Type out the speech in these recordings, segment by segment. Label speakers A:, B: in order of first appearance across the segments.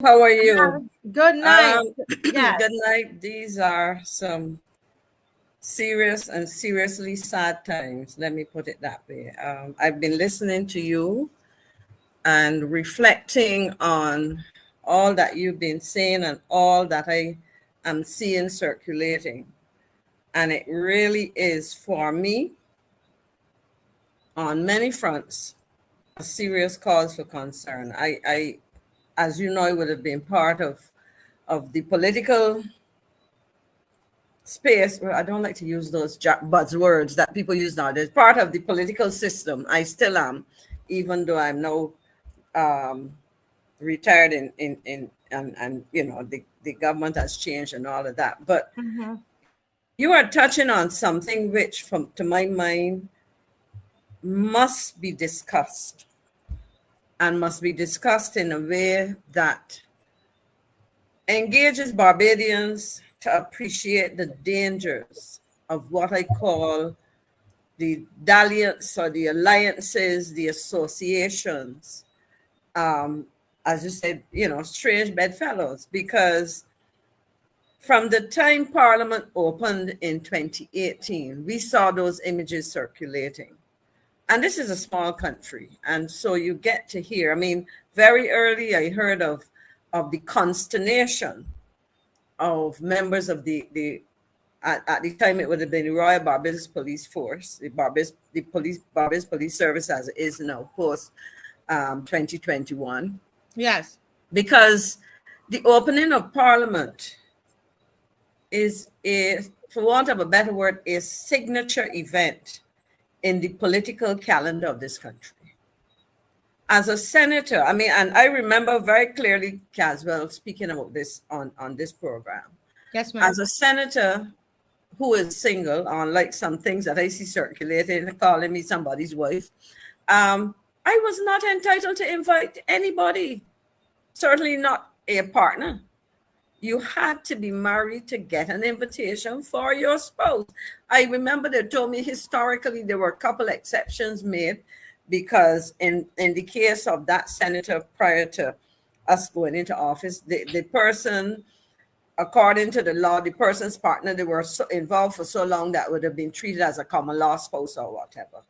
A: How are you?
B: Good night. Yes.
A: Good night. These are some serious and seriously sad times. Let me put it that way. I've been listening to you and reflecting on all that you've been saying and all that I am seeing circulating. And it really is, for me, on many fronts, a serious cause for concern. As you know, I would have been part of the political space. Well, I don't like to use those buzzwords that people use nowadays. Part of the political system. I still am, even though I'm now um, retired and the government has changed and all of that. But
B: Mhm.
A: you are touching on something which, from to my mind, must be discussed and must be discussed in a way that engages Barbadians to appreciate the dangers of what I call the dalliance or the alliances, the associations, um, as you said, strange bedfellows, because from the time Parliament opened in 2018, we saw those images circulating. And this is a small country. And so you get to hear, I mean, very early I heard of the consternation of members of the at the time it would have been the Royal Barbados Police Force, Barbados Police Service as it is now post 2021,
B: Yes.
A: because the opening of Parliament is for want of a better word, a signature event in the political calendar of this country. As a senator, I mean, and I remember very clearly Caswell speaking about this on this program.
B: Yes, ma'am.
A: As a senator who is single, unlike some things that I see circulating, calling me somebody's wife, I was not entitled to invite anybody, certainly not a partner. You had to be married to get an invitation for your spouse. I remember they told me historically there were a couple exceptions made, because in the case of that senator prior to us going into office, the person, according to the law, the person's partner, they were so involved for so long that would have been treated as a common law spouse or whatever.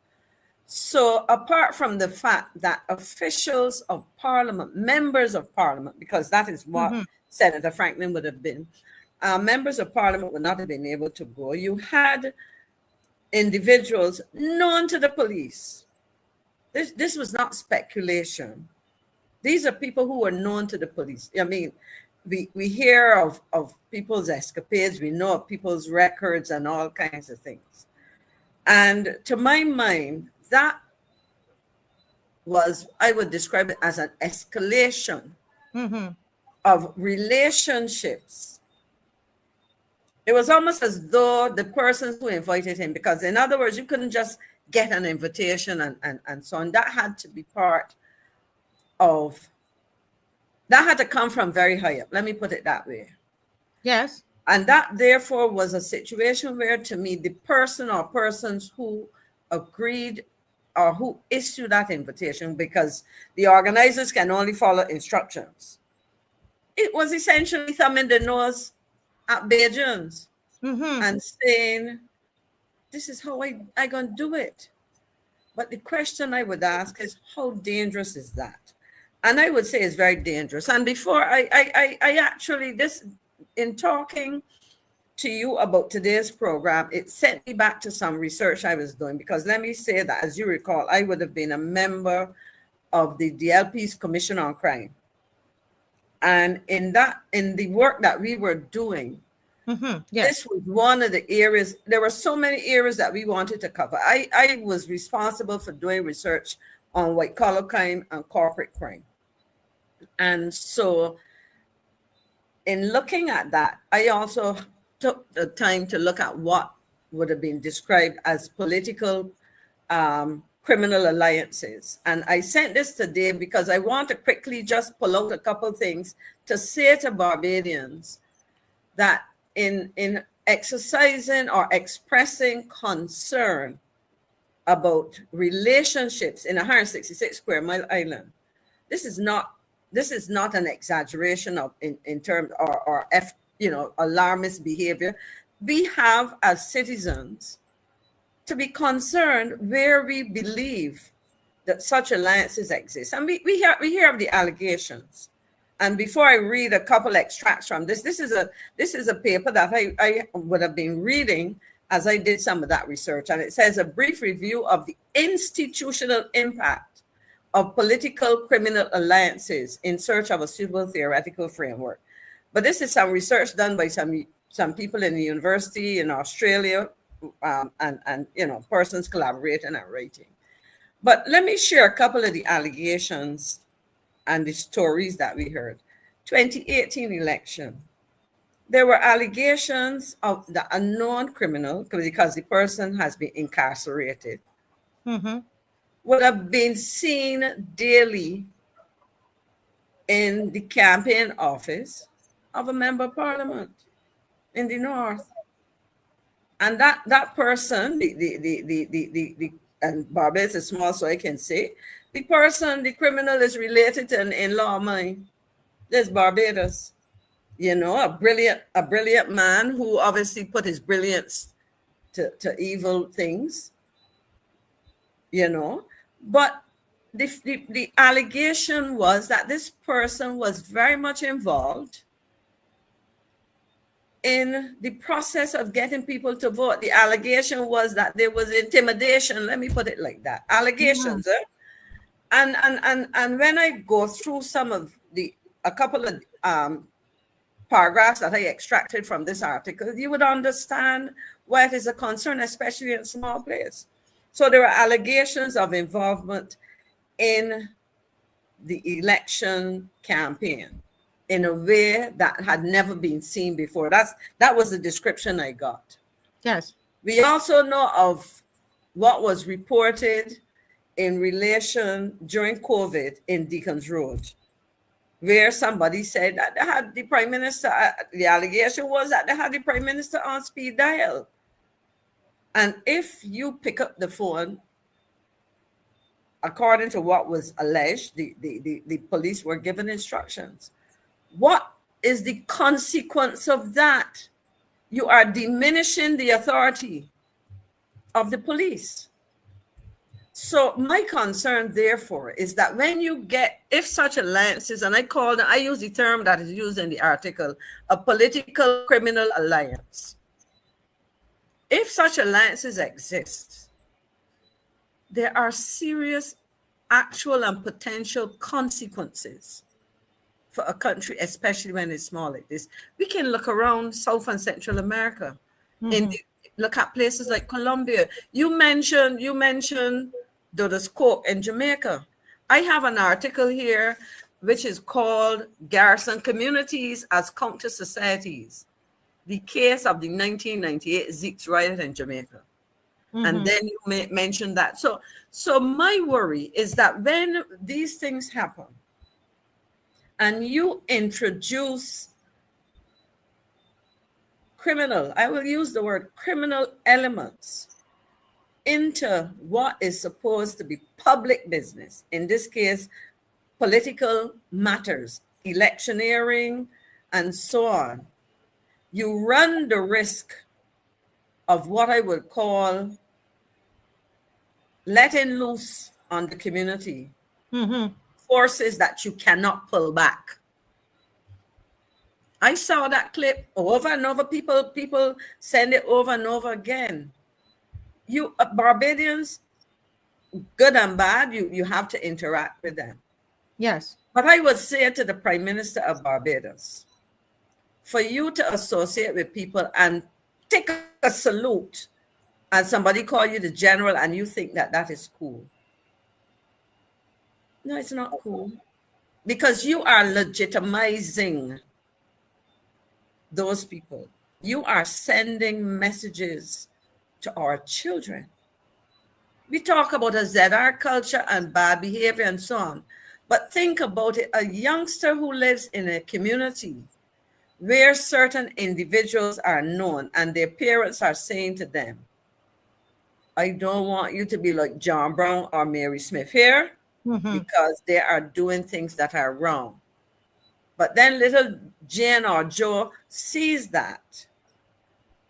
A: So apart from the fact that officials of Parliament, members of Parliament, because that is what Senator Franklin would have been, members of Parliament would not have been able to go. You had individuals known to the police. This was not speculation. These are people who were known to the police. I mean, we hear of people's escapades, we know of people's records and all kinds of things. And to my mind, that was, I would describe it as an escalation of relationships. It was almost as though the persons who invited him, because in other words, you couldn't just get an invitation and so on. That had to be part of, that had to come from very high up. Let me put it that way.
B: Yes.
A: And that therefore was a situation where, to me, the person or persons who agreed or who issued that invitation, because the organizers can only follow instructions, it was essentially thumbing the nose at Bajans and saying, this is how I gonna do it. But the question I would ask is, how dangerous is that? And I would say it's very dangerous. And before I actually, this, in talking to you about today's program, it sent me back to some research I was doing, because let me say that, as you recall, I would have been a member of the DLP's Commission on Crime. And in the work that we were doing,
B: Yes.
A: this was one of the areas. There were so many areas that we wanted to cover. I was responsible for doing research on white collar crime and corporate crime. And so in looking at that, I also took the time to look at what would have been described as political criminal alliances. And I sent this today because I want to quickly just pull out a couple things to say to Barbadians that in exercising or expressing concern about relationships in 166 square mile island, this is not this is not an exaggeration of in terms or alarmist behavior. We have as citizens to be concerned where we believe that such alliances exist. And we hear of the allegations. And before I read a couple extracts from this is a paper that I would have been reading as I did some of that research. And it says a brief review of the institutional impact of political criminal alliances in search of a suitable theoretical framework. But this is some research done by some people in the university in Australia, and persons collaborating and writing. But let me share a couple of the allegations and the stories that we heard. 2018 election, there were allegations of the unknown criminal, because the person has been incarcerated, would have been seen daily in the campaign office of a member of parliament in the north. And that person, and Barbados is small, so I can say, the criminal is related to an in-law of mine. There's Barbados, a brilliant man who obviously put his brilliance to evil things, But the allegation was that this person was very much involved in the process of getting people to vote. The allegation was that there was intimidation. Let me put it like that. Allegations. And when I go through a couple of paragraphs that I extracted from this article, you would understand why it is a concern, especially in small places. So there are allegations of involvement in the election campaign in a way that had never been seen before. That was the description I got.
B: Yes.
A: We also know of what was reported in relation during COVID in Deacon's Road, where somebody said that they had the Prime Minister, the allegation was that they had the Prime Minister on speed dial. And if you pick up the phone, according to what was alleged, the police were given instructions. What is the consequence of that? You are diminishing the authority of the police. So my concern, therefore, is that when you if such alliances, and I use the term that is used in the article, a political criminal alliance. If such alliances exist, there are serious actual and potential consequences for a country, especially when it's small like this. We can look around South and Central America, look at places like Colombia. You mentioned Dodos Coke in Jamaica. I have an article here which is called Garrison Communities as Counter Societies, the case of the 1998 Zeke's riot in Jamaica. And then you mentioned that. So my worry is that when these things happen and you introduce I will use the word criminal elements into what is supposed to be public business, in this case, political matters, electioneering, and so on, you run the risk of what I would call letting loose on the community forces that you cannot pull back. I saw that clip over and over. People send it over and over again. You Barbadians, good and bad, you have to interact with them.
B: Yes.
A: But I would say to the Prime Minister of Barbados, for you to associate with people and take a salute and somebody call you the general and you think that is cool. No, it's not cool. Because you are legitimizing those people. You are sending messages to our children. We talk about a ZR culture and bad behavior and so on. But think about it, a youngster who lives in a community where certain individuals are known and their parents are saying to them, I don't want you to be like John Brown or Mary Smith here because they are doing things that are wrong. But then little Jane or Joe sees that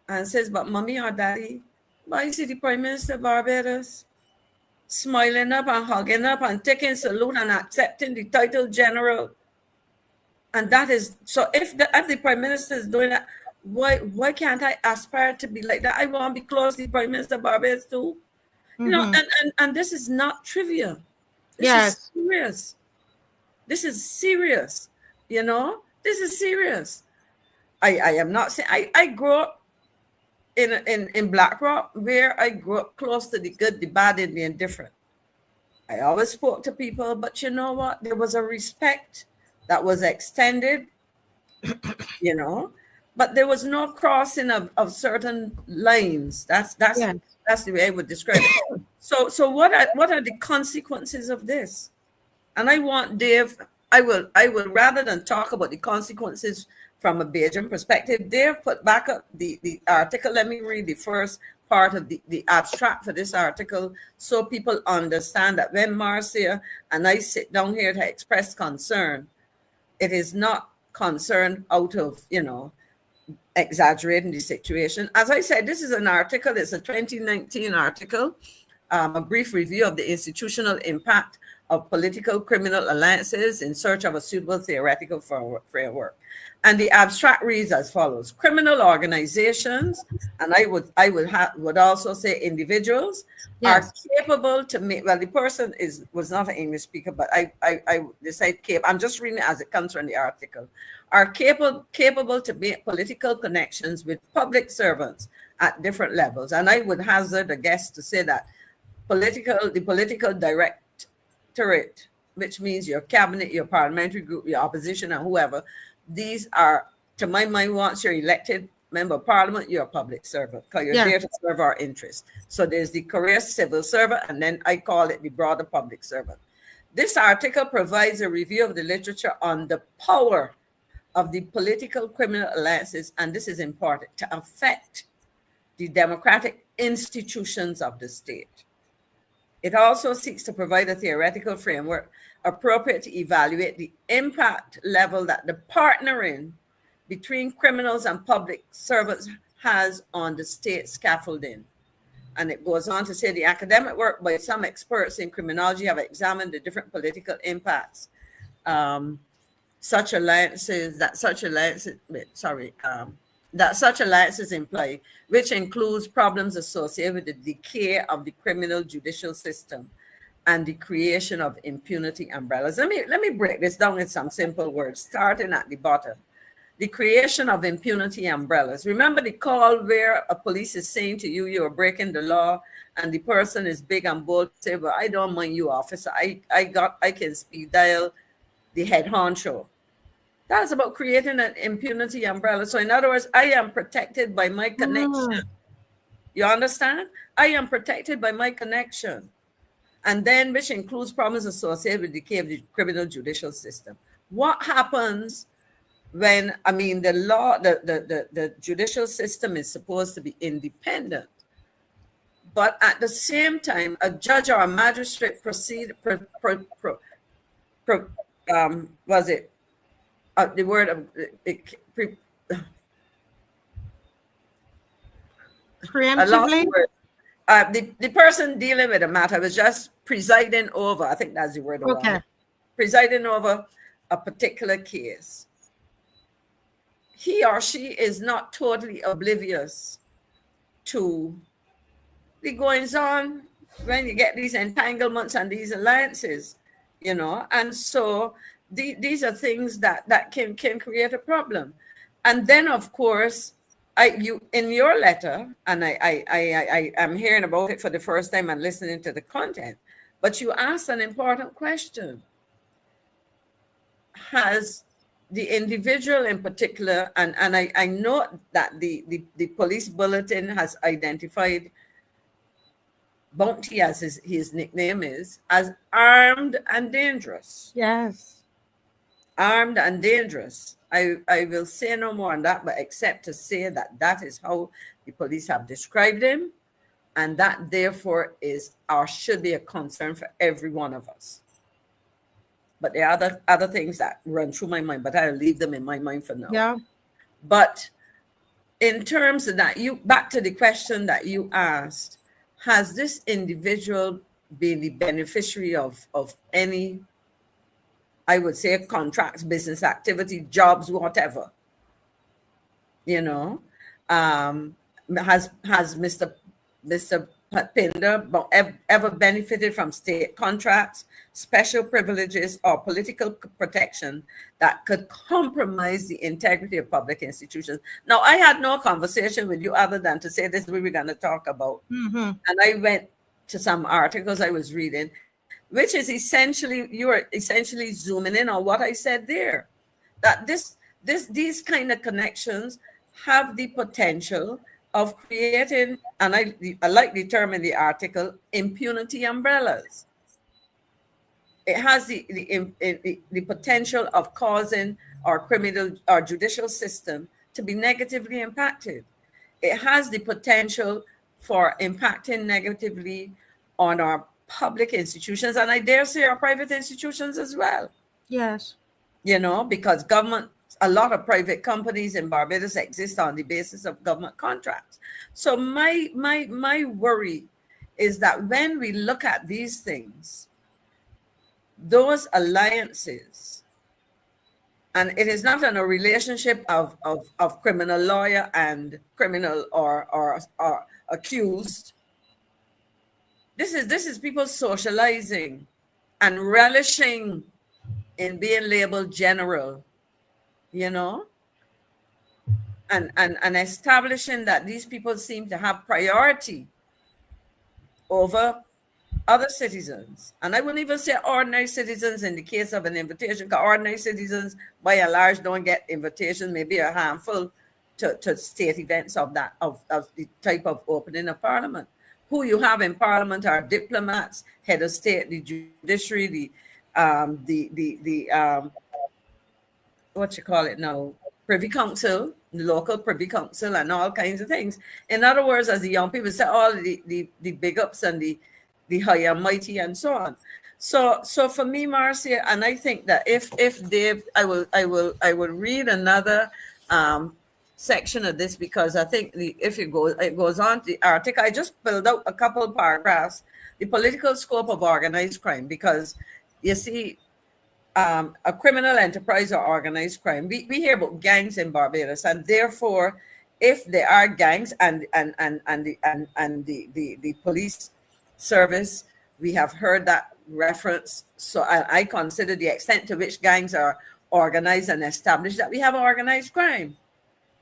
A: and says, but mommy or daddy, why is it the Prime Minister of Barbados smiling up and hugging up and taking salute and accepting the title general? And that is, so if the Prime Minister is doing that, why can't I aspire to be like that? I want to be close to the Prime Minister of Barbados too. You know, and this is not trivia. This is serious. This is serious. You know, this is serious. I am not saying I grew up in Black Rock, where I grew up close to the good, the bad, and the indifferent. I always spoke to people, but you know what? There was a respect that was extended, you know, but there was no crossing of certain lines. That's the way I would describe it. So what are the consequences of this? And I want Dave, I will rather than talk about the consequences from a Bajan perspective, Dave put back up the article. Let me read the first part of the abstract for this article so people understand that when Marcia and I sit down here to express concern, it is not concern out of, you know, exaggerating the situation. As I said, this is an article, it's a 2019 article, a brief review of the institutional impact of political criminal alliances in search of a suitable theoretical framework. And the abstract reads as follows: criminal organizations, and I would also say individuals, are capable to make, well, the person was not an English speaker, but I decided capable, I'm just reading it as it comes from the article, are capable to make political connections with public servants at different levels. And I would hazard a guess to say that the political directorate, which means your cabinet, your parliamentary group, your opposition, and whoever, these are, to my mind, once you're elected member of parliament, you're a public servant because you're there to serve our interests. So there's the career civil servant, and then I call it the broader public servant. This article provides a review of the literature on the power of the political criminal alliances, and this is important, to affect the democratic institutions of the state. It also seeks to provide a theoretical framework appropriate to evaluate the impact level that the partnering between criminals and public servants has on the state scaffolding. And it goes on to say the academic work by some experts in criminology have examined the different political impacts such alliances imply, which includes problems associated with the decay of the criminal judicial system and the creation of impunity umbrellas. Let me break this down in some simple words, starting at the bottom. The creation of impunity umbrellas. Remember the call where a police is saying to you, you're breaking the law, and the person is big and bold, say, well, I don't mind you, officer. I can speed dial the head honcho. That's about creating an impunity umbrella. So in other words, I am protected by my connection. You understand? I am protected by my connection. And then, which includes problems associated with the decay of the criminal judicial system. What happens when, I mean, the law, the judicial system is supposed to be independent, but at the same time, a judge or a magistrate the word of
B: preemptively.
A: The person dealing with the matter was just presiding over, I think that's the word.
B: Okay.
A: Presiding over a particular case. He or she is not totally oblivious to the goings on when you get these entanglements and these alliances, you know, and so these are things that can create a problem. And then, of course, you in your letter, and I am hearing about it for the first time and listening to the content, but you asked an important question. Has the individual in particular, and I know that the police bulletin has identified Bounty, as his nickname is, as armed and dangerous.
B: Yes.
A: Armed and dangerous. I will say no more on that, but except to say that is how the police have described him, and that therefore is or should be a concern for every one of us. but there are other things that run through my mind, but I'll leave them in my mind for now.
B: Yeah.
A: But in terms of that, back to the question that you asked, has this individual been the beneficiary of any, I would say, contracts, business activity, jobs, whatever? You know, has Mr. Pinder ever benefited from state contracts, special privileges, or political protection that could compromise the integrity of public institutions? Now, I had no conversation with you other than to say this is what we're going to talk about.
B: Mm-hmm.
A: And I went to some articles I was reading, which is essentially, you are essentially zooming in on what I said there, that these kind of connections have the potential of creating, and I like the term in the article, impunity umbrellas. It has the potential of causing our judicial system to be negatively impacted. It has the potential for impacting negatively on our public institutions, and I dare say our private institutions as well.
B: Yes.
A: You know, because a lot of private companies in Barbados exist on the basis of government contracts. So my worry is that when we look at these things, those alliances, and it is not in a relationship of criminal lawyer and criminal or accused. This is people socializing and relishing in being labeled general, you know, and establishing that these people seem to have priority over other citizens. And I wouldn't even say ordinary citizens in the case of an invitation, because ordinary citizens by and large don't get invitations, maybe a handful to state events of the type of opening of Parliament. Who you have in Parliament are diplomats, head of state, the judiciary, the what you call it now, Privy Council, the local Privy Council, and all kinds of things. In other words, as the young people say, all the big ups and the high and mighty and so on. So for me, Marcia, and I think that if Dave, I will read another section of this, because I think it goes on the article. I just filled out a couple of paragraphs, the political scope of organized crime, because you see, a criminal enterprise or organized crime, we hear about gangs in Barbados, and therefore, if there are gangs and the police service, we have heard that reference. So I consider the extent to which gangs are organized and established, that we have organized crime.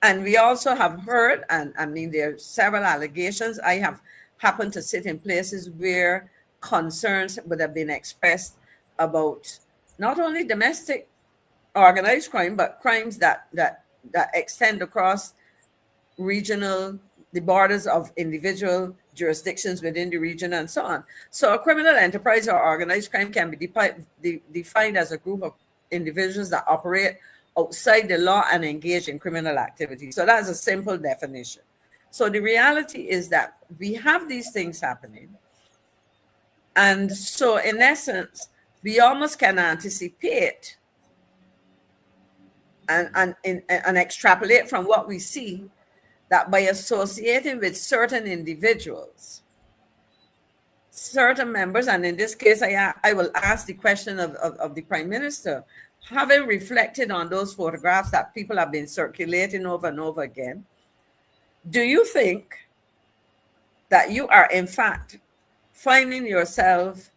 A: And we also have heard, and I mean, there are several allegations. I have happened to sit in places where concerns would have been expressed about not only domestic organized crime, but crimes that extend across the borders of individual jurisdictions within the region and so on. So a criminal enterprise or organized crime can be defined as a group of individuals that operate outside the law and engage in criminal activity. So that's a simple definition. So the reality is that we have these things happening. And so in essence, we almost can anticipate and extrapolate from what we see, that by associating with certain individuals, certain members, and in this case, I will ask the question of the Prime Minister, having reflected on those photographs that people have been circulating over and over again, do you think that you are in fact finding yourself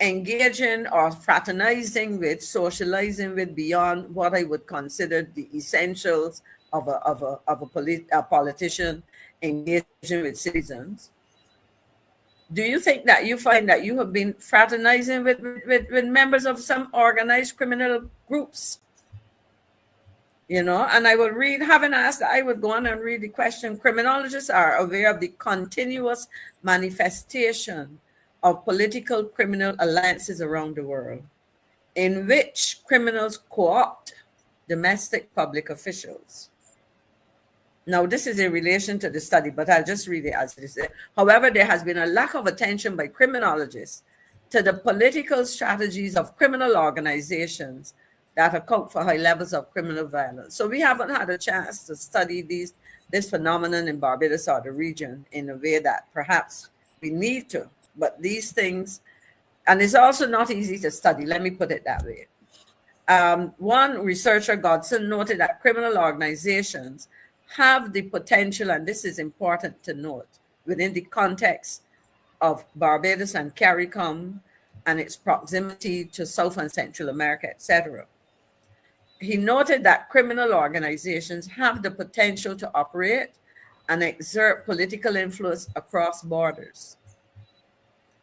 A: engaging or fraternizing with, socializing with, beyond what I would consider the essentials of a politician engaging with citizens? Do you think that you find that you have been fraternizing with members of some organized criminal groups? You know, and I will read, having asked, I would go on and read the question. Criminologists are aware of the continuous manifestation of political criminal alliances around the world, in which criminals co-opt domestic public officials. Now, this is in relation to the study, but I'll just read it as it is. However, there has been a lack of attention by criminologists to the political strategies of criminal organizations that account for high levels of criminal violence. So we haven't had a chance to study this phenomenon in Barbados or the region in a way that perhaps we need to. But these things, and it's also not easy to study, let me put it that way. One researcher, Godson, noted that criminal organizations have the potential, and this is important to note, within the context of Barbados and CARICOM and its proximity to South and Central America, etc. He noted that criminal organizations have the potential to operate and exert political influence across borders.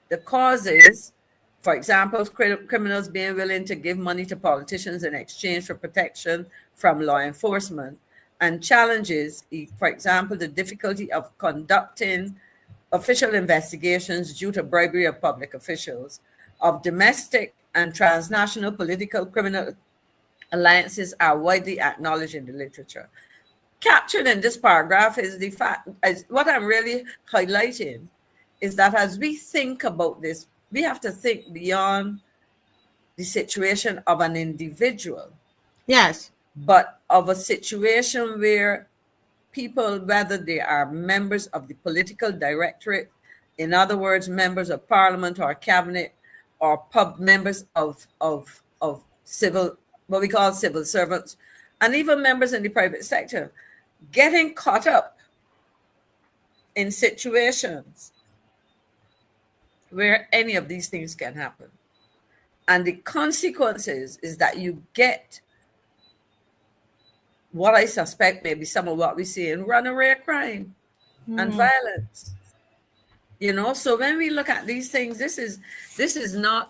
A: The causes, for example, criminals being willing to give money to politicians in exchange for protection from law enforcement, and challenges, for example, the difficulty of conducting official investigations due to bribery of public officials, of domestic and transnational political criminal alliances are widely acknowledged in the literature. Captured in this paragraph is the fact, what I'm really highlighting is that as we think about this, we have to think beyond the situation of an individual.
B: Yes.
A: But of a situation where people, whether they are members of the political directorate, in other words, members of parliament or cabinet, or members of civil, what we call civil servants, and even members in the private sector, getting caught up in situations where any of these things can happen. And the consequences is that you get what I suspect may be some of what we see in runaway crime and violence. You know, so when we look at these things, this is not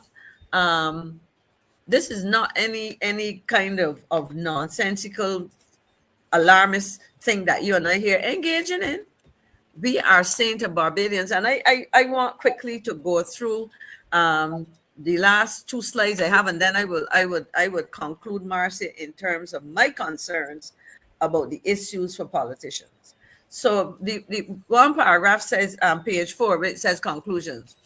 A: any kind of nonsensical, alarmist thing that you and I here engaging in. We are saying to Barbadians, and I want quickly to go through the last two slides I have, and then I would conclude, Marcia, in terms of my concerns about the issues for politicians. So the one paragraph says, page 4, it says conclusions.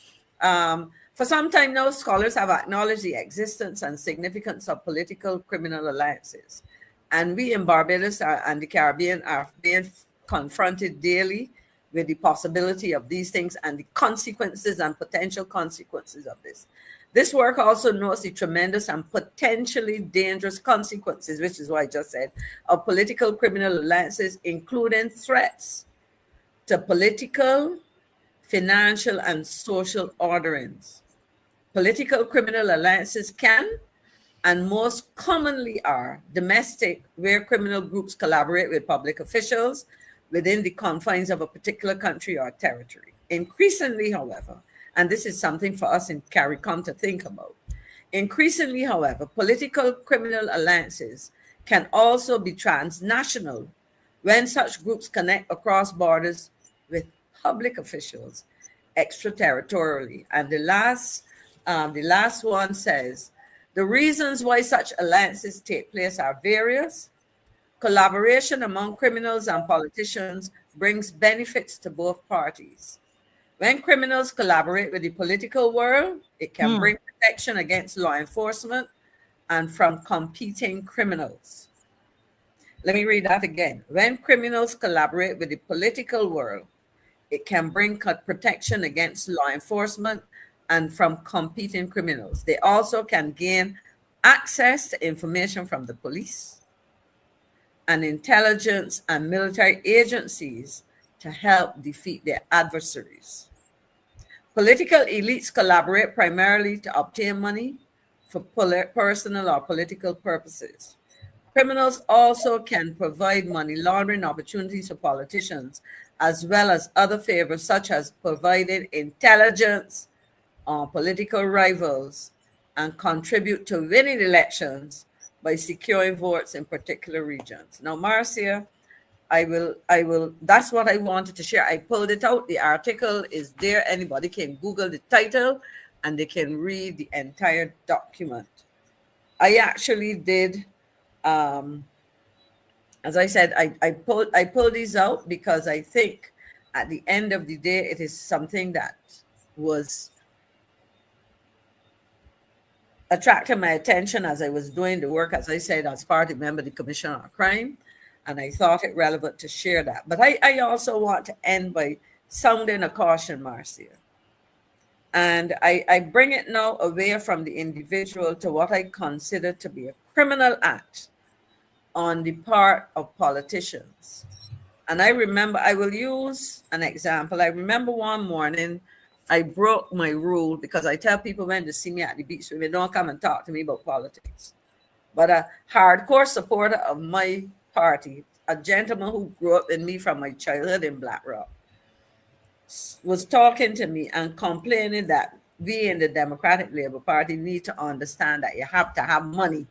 A: For some time now, scholars have acknowledged the existence and significance of political criminal alliances. And we in Barbados and the Caribbean are being confronted daily with the possibility of these things and the consequences and potential consequences of this. This work also notes the tremendous and potentially dangerous consequences, which is what I just said, of political criminal alliances, including threats to political, financial, and social orderings. Political criminal alliances can, and most commonly are, domestic, where criminal groups collaborate with public officials within the confines of a particular country or territory. Increasingly, however, and this is something for us in CARICOM to think about, increasingly, however, political criminal alliances can also be transnational when such groups connect across borders with public officials extraterritorially. And the last one says, the reasons why such alliances take place are various. Collaboration among criminals and politicians brings benefits to both parties. When criminals collaborate with the political world, it can bring protection against law enforcement and from competing criminals. Let me read that again. When criminals collaborate with the political world, it can bring protection against law enforcement and from competing criminals. They also can gain access to information from the police and intelligence and military agencies to help defeat their adversaries. Political elites collaborate primarily to obtain money for personal or political purposes. Criminals also can provide money laundering opportunities for politicians, as well as other favors, such as providing intelligence on political rivals and contribute to winning elections by securing votes in particular regions. Now, Marcia, I will, that's what I wanted to share. I pulled it out. The article is there. Anybody can Google the title and they can read the entire document. I actually did, as I said, I pulled these out because I think at the end of the day, it is something that was attracted my attention as I was doing the work, as I said, as party member of the Commission on Crime, and I thought it relevant to share that. But I also want to end by sounding a caution, Marcia. And I bring it now away from the individual to what I consider to be a criminal act on the part of politicians. And I remember, I will use an example. I remember one morning I broke my rule because I tell people when to see me at the beach, they don't come and talk to me about politics. But a hardcore supporter of my party, a gentleman who grew up in me from my childhood in Black Rock, was talking to me and complaining that we in the Democratic Labour Party need to understand that you have to have money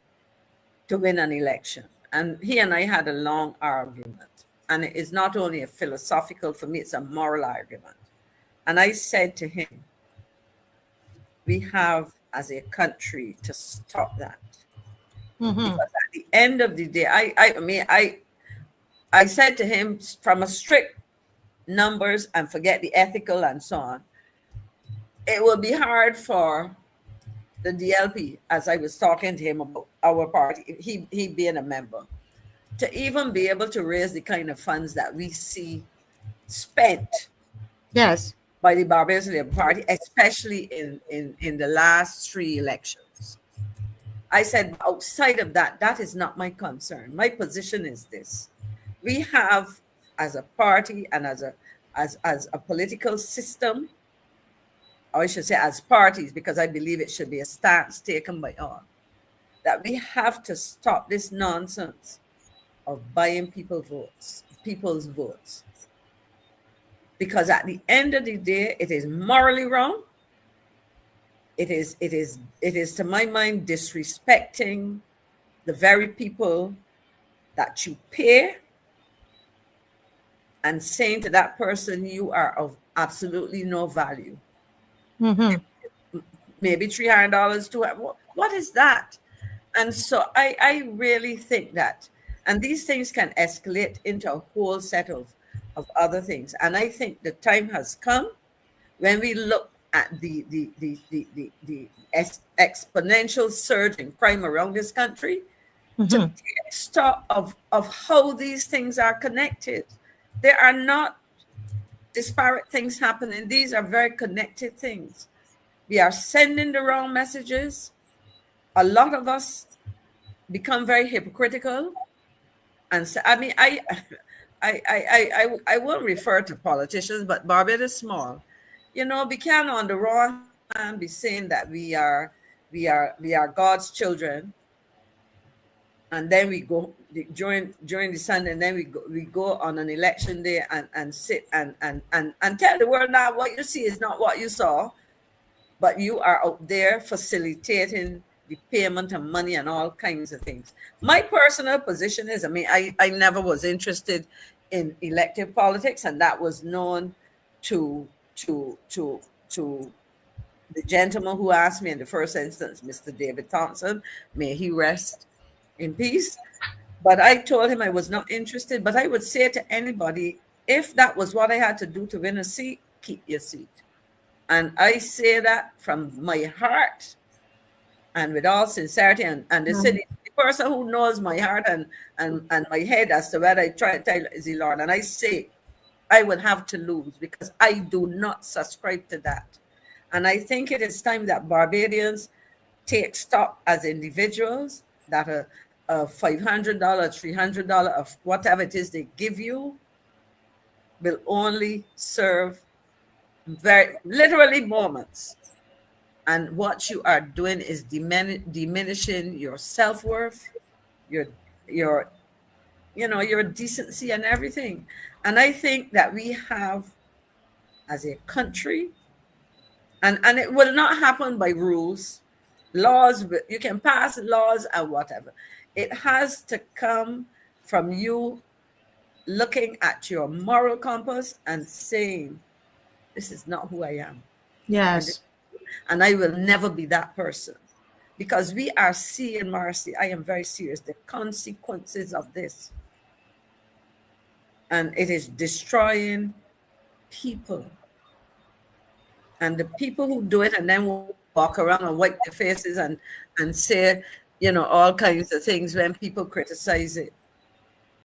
A: to win an election. And he and I had a long argument. And it is not only a philosophical, for me, it's a moral argument. And I said to him, we have as a country to stop that. Because at the end of the day, I said to him, from a strict numbers and forget the ethical and so on, it will be hard for the DLP, as I was talking to him about our party, he being a member, to even be able to raise the kind of funds that we see spent by the Barbados Labour Party, especially in the last 3 elections. I said, outside of that, that is not my concern. My position is this. We have, as a party and as a political system, or I should say as parties, because I believe it should be a stance taken by all, that we have to stop this nonsense of buying people's votes. Because at the end of the day, it is morally wrong. It is to my mind disrespecting the very people that you pay and saying to that person you are of absolutely no value. Maybe $300 to what is that? And so I really think that, and these things can escalate into a whole set of other things. And I think the time has come when we look at the exponential surge in crime around this country to take stock of how these things are connected. There are not disparate things happening. These are very connected things. We are sending the wrong messages. A lot of us become very hypocritical. And so, I mean, I won't refer to politicians, but Barbados is small. You know, we can on the wrong hand be saying that we are God's children, and then we go during the Sunday, and then we go on an election day and sit and tell the world now what you see is not what you saw, but you are out there facilitating the payment of money and all kinds of things. My personal position is, I mean, I never was interested in elective politics, and that was known to the gentleman who asked me in the first instance, Mr. David Thompson, may he rest in peace. But I told him I was not interested. But I would say to anybody, if that was what I had to do to win a seat, keep your seat. And I say that from my heart and with all sincerity. And the person who knows my heart and my head as to whether I try to tell is the Lord. And I say, I would have to lose because I do not subscribe to that. And I think it is time that Barbadians take stock as individuals that a $500, $300 of whatever it is they give you will only serve very literally moments. And what you are doing is diminishing your self-worth, your decency and everything. And I think that we have, as a country, and it will not happen by rules, laws, you can pass laws and whatever. It has to come from you looking at your moral compass and saying, this is not who I am.
B: Yes.
A: And I will never be that person. Because we are seeing, Marcia, I am very serious, the consequences of this. And it is destroying people. And the people who do it and then walk around and wipe their faces and say, all kinds of things when people criticize it.